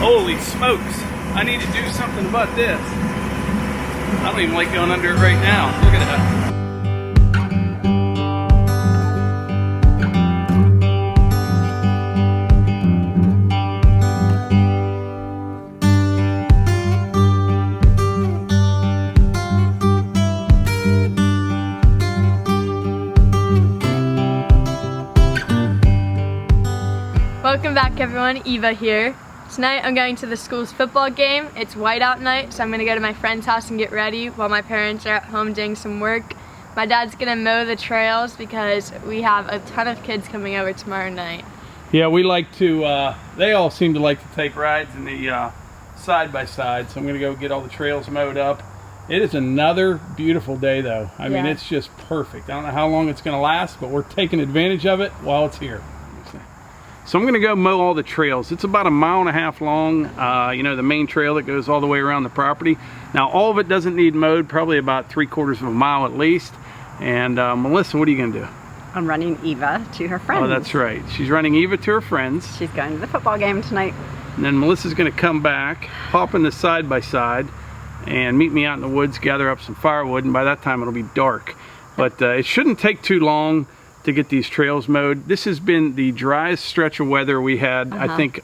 Holy smokes, I need to do something about this. I don't even like going under it right now. Look at that. Welcome back everyone, Eva here. Tonight I'm going to the school's football game. It's whiteout night, so I'm gonna go to my friend's house and get ready while my parents are at home doing some work. My dad's gonna mow the trails because we have a ton of kids coming over tomorrow night. Yeah, we like to, they all seem to like to take rides in the side-by-side, so I'm gonna go get all the trails mowed up. It is another beautiful day though. I mean, it's just perfect. I don't know how long it's gonna last, but we're taking advantage of it while it's here. So I'm gonna go mow all the trails. It's about 1.5 miles long, you know, the main trail that goes all the way around the property. Now all of it doesn't need mowed, probably about 3/4 of a mile at least. And Melissa, what are you gonna do? I'm running Eva to her friends. Oh, that's right. She's running Eva to her friends. She's going to the football game tonight. And then Melissa's gonna come back, hop in the side-by-side, and meet me out in the woods, gather up some firewood, and by that time it'll be dark. But it shouldn't take too long to get these trails mowed. This has been the driest stretch of weather we had, I think,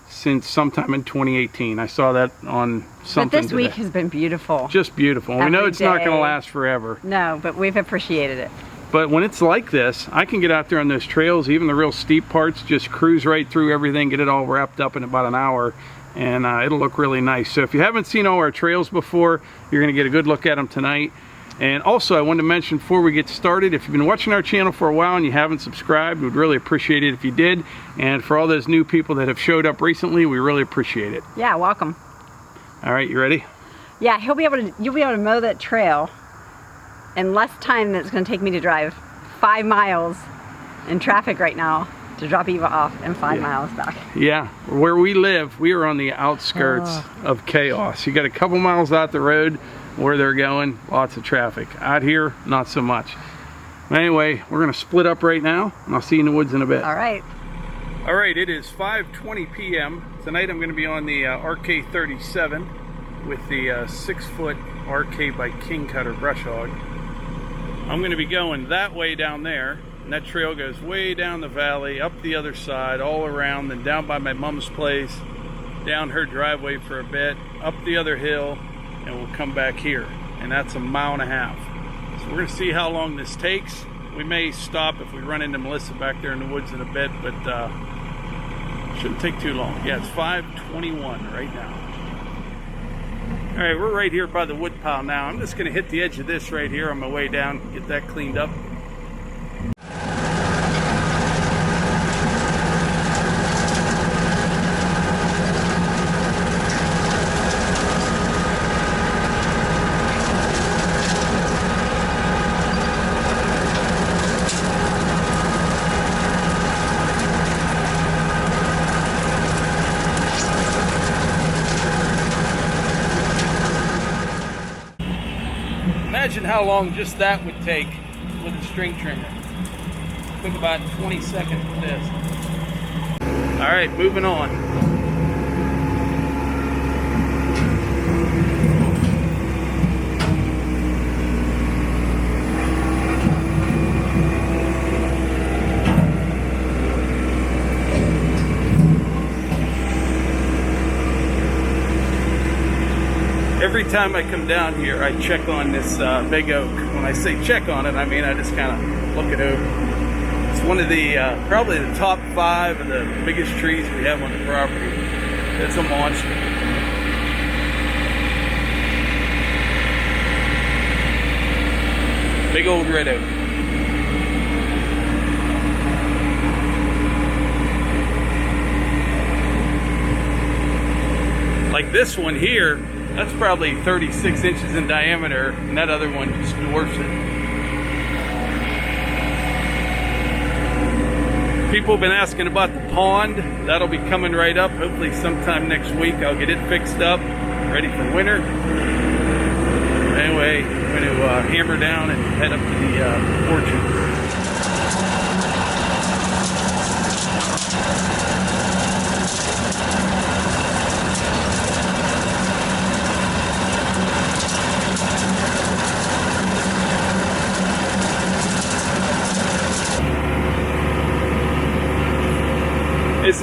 since sometime in 2018. I saw that on something But this week has been beautiful. Just beautiful. And we know it's not going to last forever. No, but we've appreciated it. But when it's like this, I can get out there on those trails, even the real steep parts, just cruise right through everything, get it all wrapped up in about an hour, and it'll look really nice. So if you haven't seen all our trails before, you're going to get a good look at them tonight. And also I wanted to mention before we get started, if you've been watching our channel for a while and you haven't subscribed, we'd really appreciate it if you did. And for all those new people that have showed up recently, we really appreciate it. Yeah, welcome. All right, you ready? Yeah, you'll be able to mow that trail in less time than it's going to take me to drive 5 miles in traffic right now to drop Eva off and 5 miles back. Yeah, where we live, we are on the outskirts of chaos. You got a couple miles out the road where they're going, lots of traffic. Out here, not so much. Anyway, we're gonna split up right now, and I'll see you in the woods in a bit. All right. All right, it is 5:20 p.m. Tonight I'm gonna be on the RK37 with the 6-foot RK by King Kutter Brush Hog. I'm gonna be going that way down there, and that trail goes way down the valley, up the other side, all around, then down by my mom's place, down her driveway for a bit, up the other hill, and we'll come back here, and that's 1.5 miles. So we're going to see how long this takes. We may stop if we run into Melissa back there in the woods in a bit, but shouldn't take too long. Yeah, it's 5:21 right now. All right, we're right here by the wood pile now. I'm just going to hit the edge of this right here on my way down, get that cleaned up. Imagine how long just that would take with a string trimmer. It took about 20 seconds with this. All right, moving on. Every time I come down here, I check on this big oak. When I say check on it, I mean I just kind of look it over. It's one of the, probably the top 5 of the biggest trees we have on the property. It's a monster. Big old red oak. Like this one here, that's probably 36 inches in diameter, and that other one just dwarfs it. People have been asking about the pond. That'll be coming right up. Hopefully sometime next week I'll get it fixed up, ready for winter. Anyway, I'm going to hammer down and head up to the orchard.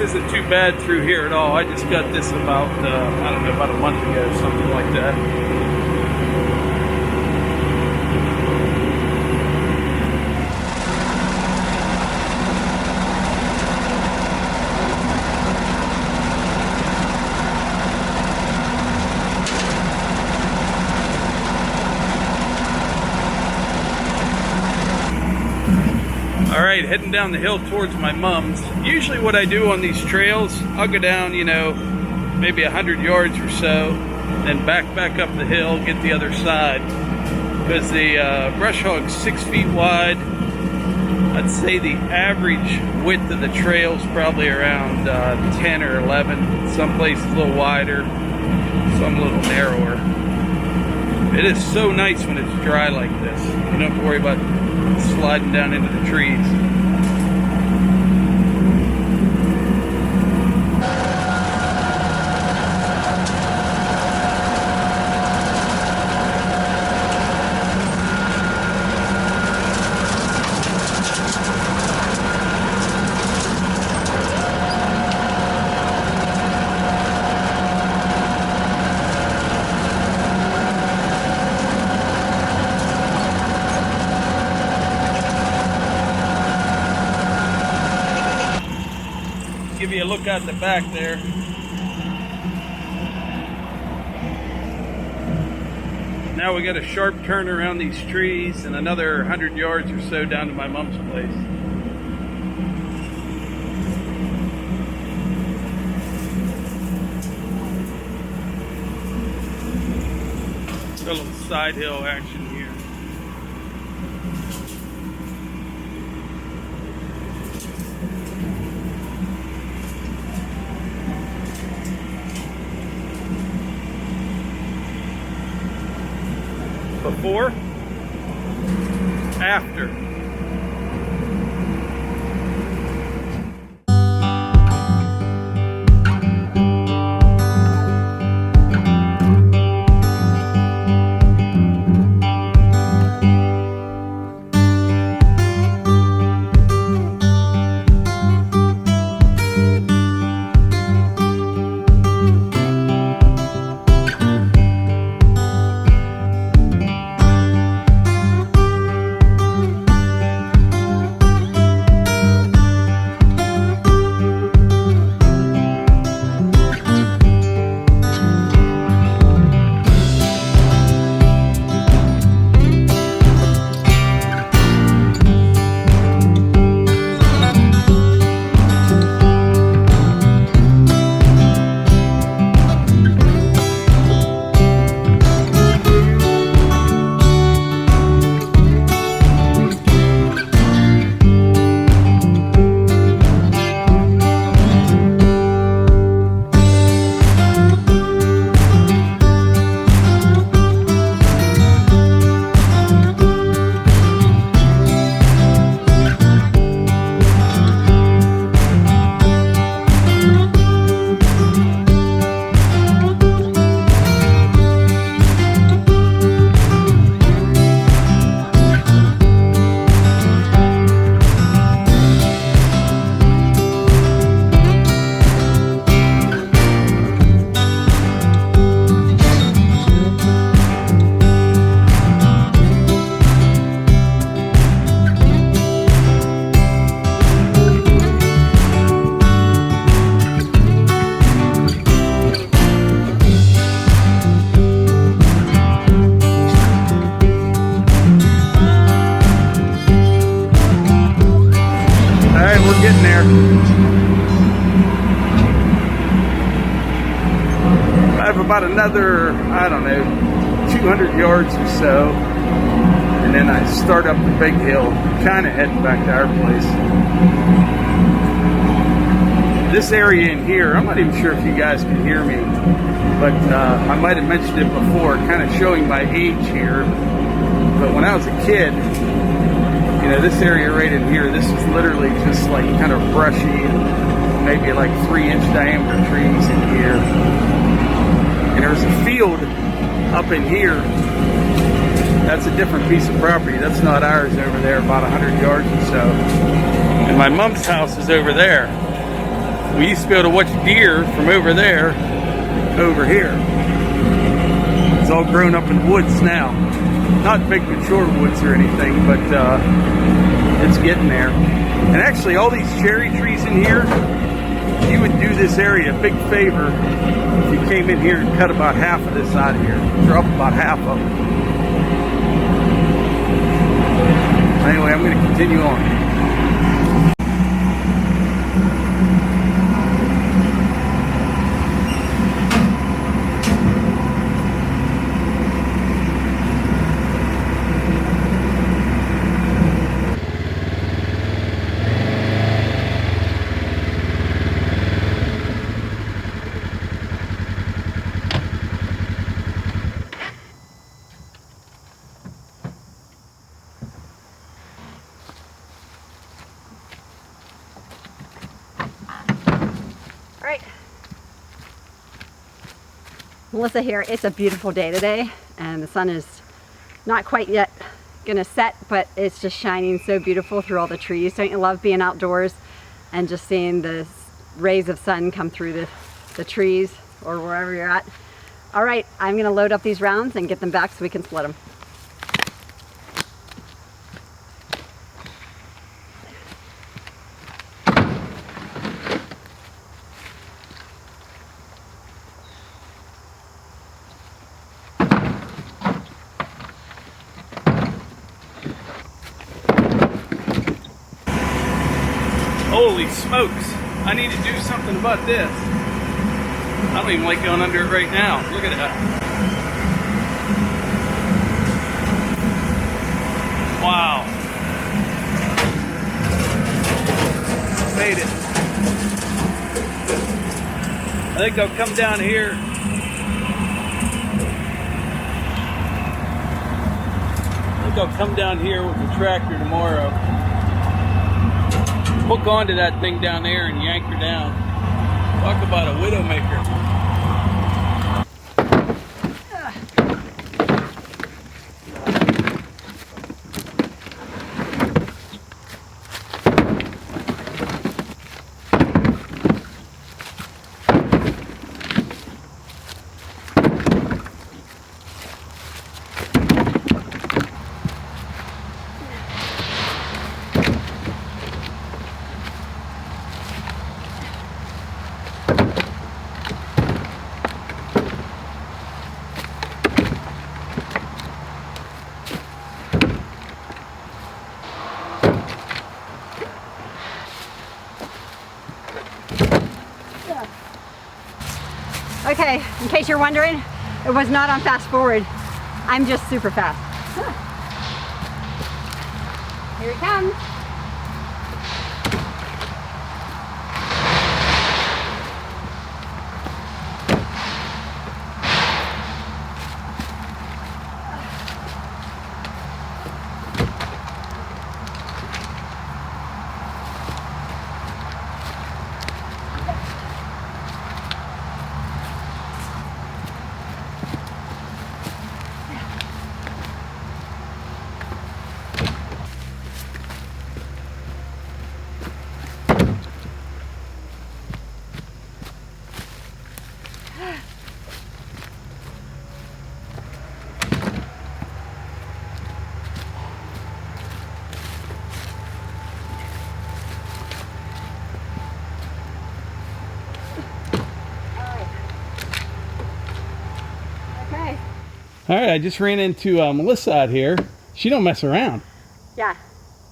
isn't too bad through here at all. I just got this about, I don't know, about a month ago, something like that. Alright, heading down the hill towards my mom's. Usually what I do on these trails, I'll go down, you know, maybe 100 yards or so, then back up the hill, get the other side. Because the brush hog's 6 feet wide. I'd say the average width of the trail is probably around 10 or 11. Some places a little wider, some a little narrower. It is so nice when it's dry like this. You don't have to worry about sliding down into the trees. Give you a look out the back there. Now we got a sharp turn around these trees and another 100 yards or so down to my mom's place. Got a little side hill action here. Before, after. Getting there. I have about another, I don't know, 200 yards or so, and then I start up the big hill, kind of heading back to our place. This area in here, I'm not even sure if you guys can hear me, but I might have mentioned it before, kind of showing my age here, but when I was a kid, you know, this area right in here, this is literally just like kind of brushy and maybe like 3-inch diameter trees in here. And there's a field up in here. That's a different piece of property. That's not ours over there, about 100 yards or so. And my mom's house is over there. We used to be able to watch deer from over there over here. It's all grown up in woods now. Not big mature woods or anything, but it's getting there. And actually all these cherry trees in here, you would do this area a big favor if you came in here and cut about half of this out of here. Drop about half of it. Anyway, I'm going to continue on. Melissa here. It's a beautiful day today, and the sun is not quite yet gonna set, but it's just shining so beautiful through all the trees. Don't you love being outdoors and just seeing the rays of sun come through the trees or wherever you're at? All right, I'm gonna load up these rounds and get them back so we can split them. Holy smokes, I need to do something about this. I don't even like going under it right now. Look at that. Wow. Made it. I think I'll come down here. With the tractor tomorrow. Hook onto that thing down there and yank her down. Talk about a widowmaker. Okay, in case you're wondering, it was not on fast forward. I'm just super fast. Here it comes. All right, I just ran into Melissa out here. She don't mess around. Yeah,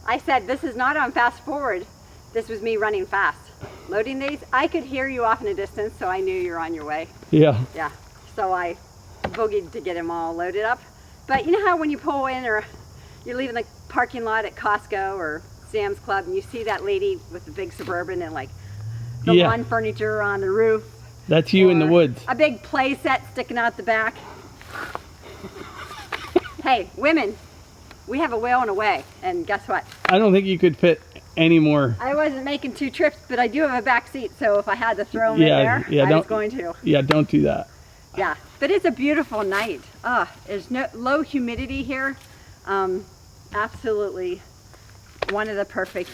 I said this is not on fast forward. This was me running fast. Loading these, I could hear you off in a distance, so I knew you were on your way. Yeah. Yeah, so I boogied to get them all loaded up. But you know how when you pull in or you're leaving the parking lot at Costco or Sam's Club and you see that lady with the big Suburban and like the lawn furniture on the roof? That's you in the woods. A big play set sticking out the back. Hey, women, we have a will and a way, and guess what? I don't think you could fit any more. I wasn't making 2 trips, but I do have a back seat, so if I had to throw them in there, I was going to. Yeah, don't do that. Yeah, but it's a beautiful night. There's no low humidity here. Absolutely one of the perfect.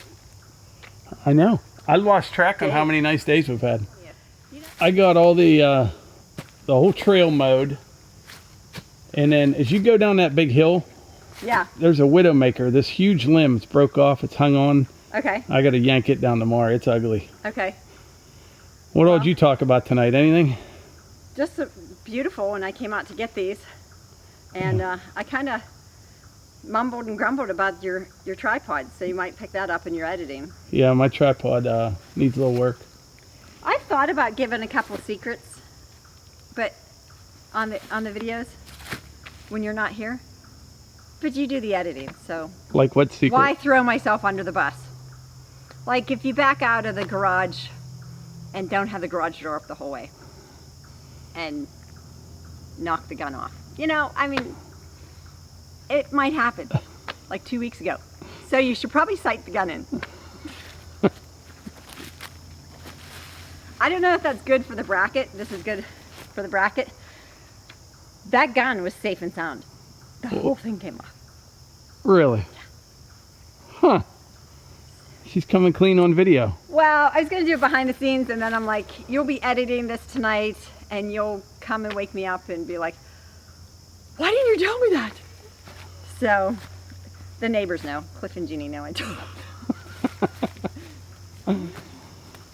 I know. I lost track on how many nice days we've had. Yeah. I got all the whole trail mowed, and then as you go down that big hill, Yeah. there's a widowmaker. This huge limb, it's broke off, it's hung on. Okay. I got to yank it down tomorrow. It's ugly. Okay. What all did you talk about tonight? Anything? Just beautiful when I came out to get these, and I kind of mumbled and grumbled about your tripod, so you might pick that up in your editing. Yeah, my tripod needs a little work. I thought about giving a couple secrets, but on the videos when you're not here. But you do the editing, so Like what secret? why throw myself under the bus? Like if you back out of the garage and don't have the garage door up the whole way and knock the gun off. You know, I mean, it might happen like 2 weeks ago. So you should probably sight the gun in. I don't know if that's good for the bracket. This is good for the bracket. That gun was safe and sound. The whole thing came off. Really? Huh. She's coming clean on video. Well, I was going to do it behind the scenes, and then I'm like, you'll be editing this tonight, and you'll come and wake me up and be like, why didn't you tell me that? So, the neighbors know. Cliff and Jeannie know I told them.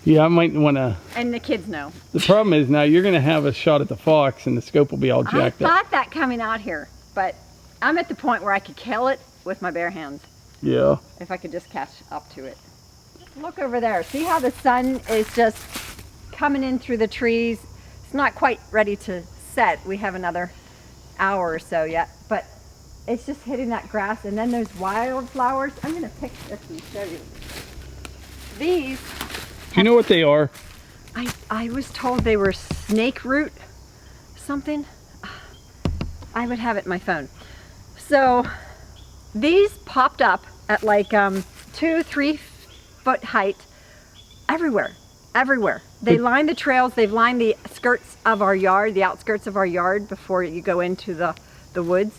Yeah, I might want to... And the kids know. The problem is now you're going to have a shot at the fox, and the scope will be all jacked I up. thought that coming out here, but I'm at the point where I could kill it with my bare hands. Yeah. If I could just catch up to it. Look over there. See how the sun is just coming in through the trees? It's not quite ready to set. We have another hour or so yet, but it's just hitting that grass, and then those wildflowers. I'm going to pick this and show you. These, Do you know what they are? I was told they were snake root something. I would have it in my phone. So these popped up at like 2-3 foot height everywhere. They line the trails, they've lined the skirts of our yard, the outskirts of our yard before you go into the woods,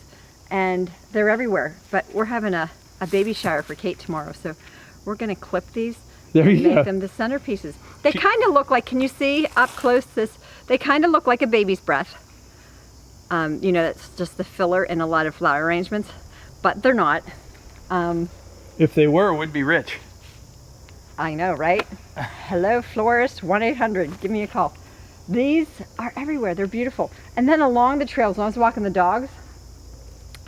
and they're everywhere. But we're having a baby shower for Kate tomorrow, so we're gonna clip these There and you make go. them the centerpieces. They kind of look like, can you see up close this? They kind of look like a baby's breath. You know, that's just the filler in a lot of flower arrangements, but they're not. If they were, we'd be rich. I know, right? Hello, florist, 1-800, give me a call. These are everywhere, they're beautiful. And then along the trails, when I was walking the dogs,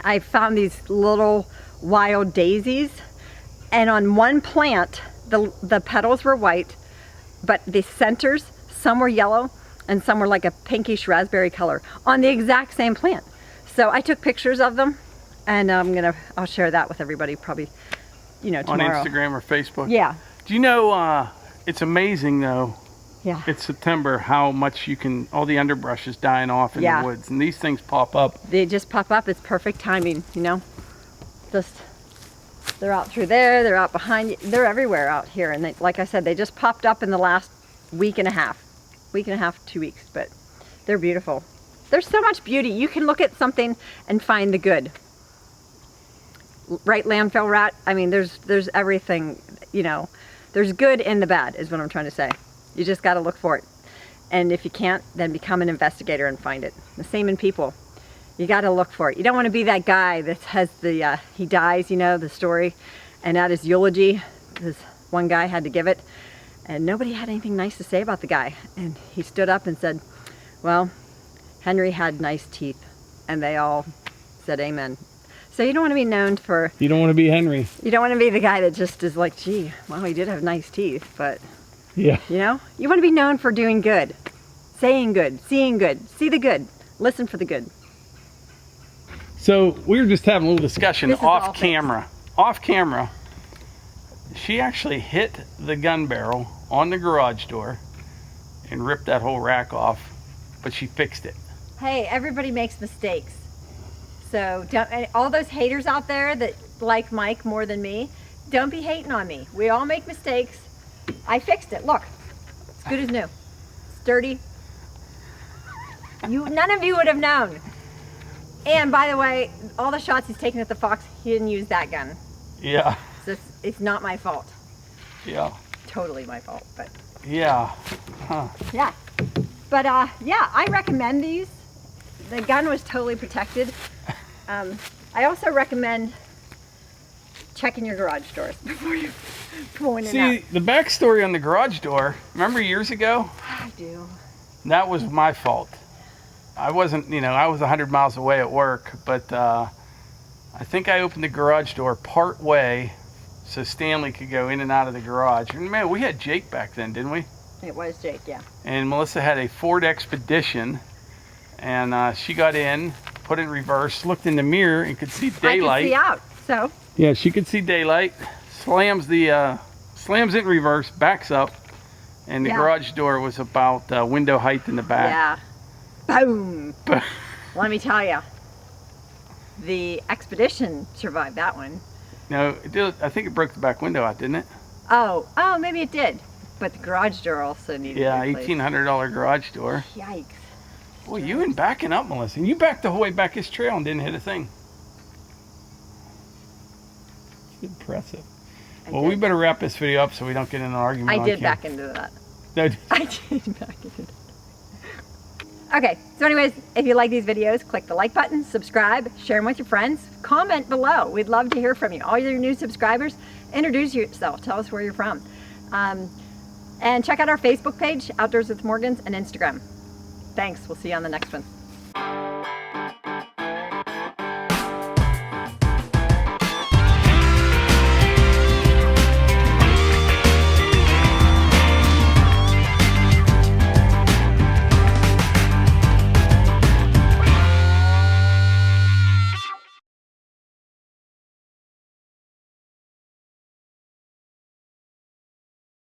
I found these little wild daisies, and on one plant, the petals were white, but the centers, some were yellow, and some were like a pinkish raspberry color on the exact same plant. So I took pictures of them, and I'll share that with everybody probably, you know, tomorrow. On Instagram or Facebook. Yeah. Do you know, it's amazing though, Yeah. it's September, how much all the underbrush is dying off in Yeah. the woods, and these things pop up. They just pop up. It's perfect timing, you know. Just, they're out through there, they're out behind you, they're everywhere out here. And they, like I said, they just popped up in the last week and a half, 2 weeks, but they're beautiful. There's so much beauty. You can look at something and find the good. Right, landfill rat? I mean, there's everything, you know. There's good in the bad is what I'm trying to say. You just got to look for it. And if you can't, then become an investigator and find it. The same in people. You got to look for it. You don't want to be that guy that has the, he dies, you know, the story. And at his eulogy, this one guy had to give it. And nobody had anything nice to say about the guy. And he stood up and said, well, Henry had nice teeth. And they all said amen. So you don't want to be known for... You don't want to be Henry. You don't want to be the guy that just is like, gee, well, he did have nice teeth, but... Yeah. You know? You want to be known for doing good. Saying good. Seeing good. See the good. Listen for the good. So we were just having a little discussion This is all off camera. Off camera, she actually hit the gun barrel on the garage door and ripped that whole rack off, but she fixed it. Hey, everybody makes mistakes. So don't, all those haters out there that like Mike more than me, don't be hating on me. We all make mistakes. I fixed it. Look, it's good as new. Sturdy. None of you would have known. And by the way, all the shots he's taken at the fox, he didn't use that gun. Yeah. So it's not my fault. Yeah. totally my fault, but. Yeah. Huh. Yeah. But yeah, I recommend these. The gun was totally protected. I also recommend checking your garage doors before you go in and out. See, the backstory on the garage door, remember years ago? I do. That was my fault. I wasn't, you know, I was 100 miles away at work, but I think I opened the garage door part way so Stanley could go in and out of the garage. And man, we had Jake back then, didn't we? It was Jake, yeah. And Melissa had a Ford Expedition, and she got in, put it in reverse, looked in the mirror and could see daylight. I could see out, so. Yeah, she could see daylight. Slams it in reverse, backs up, and the garage door was about window height in the back. Yeah. Boom. Let me tell you, the Expedition survived that one. No, it did, I think it broke the back window out, didn't it? Oh, maybe it did. But the garage door also needed to be replaced. $1,800 garage door. Yikes. Boy, you been backing up, Melissa. And you backed the whole way back this trail and didn't hit a thing. Impressive. We better wrap this video up so we don't get in an argument. I did back into that. No. I did back into that. Okay, so anyways, if you like these videos, click the like button, subscribe, share them with your friends, comment below. We'd love to hear from you. All your new subscribers, introduce yourself. Tell us where you're from. And check out our Facebook page, Outdoors with Morgans, and Instagram. Thanks. We'll see you on the next one.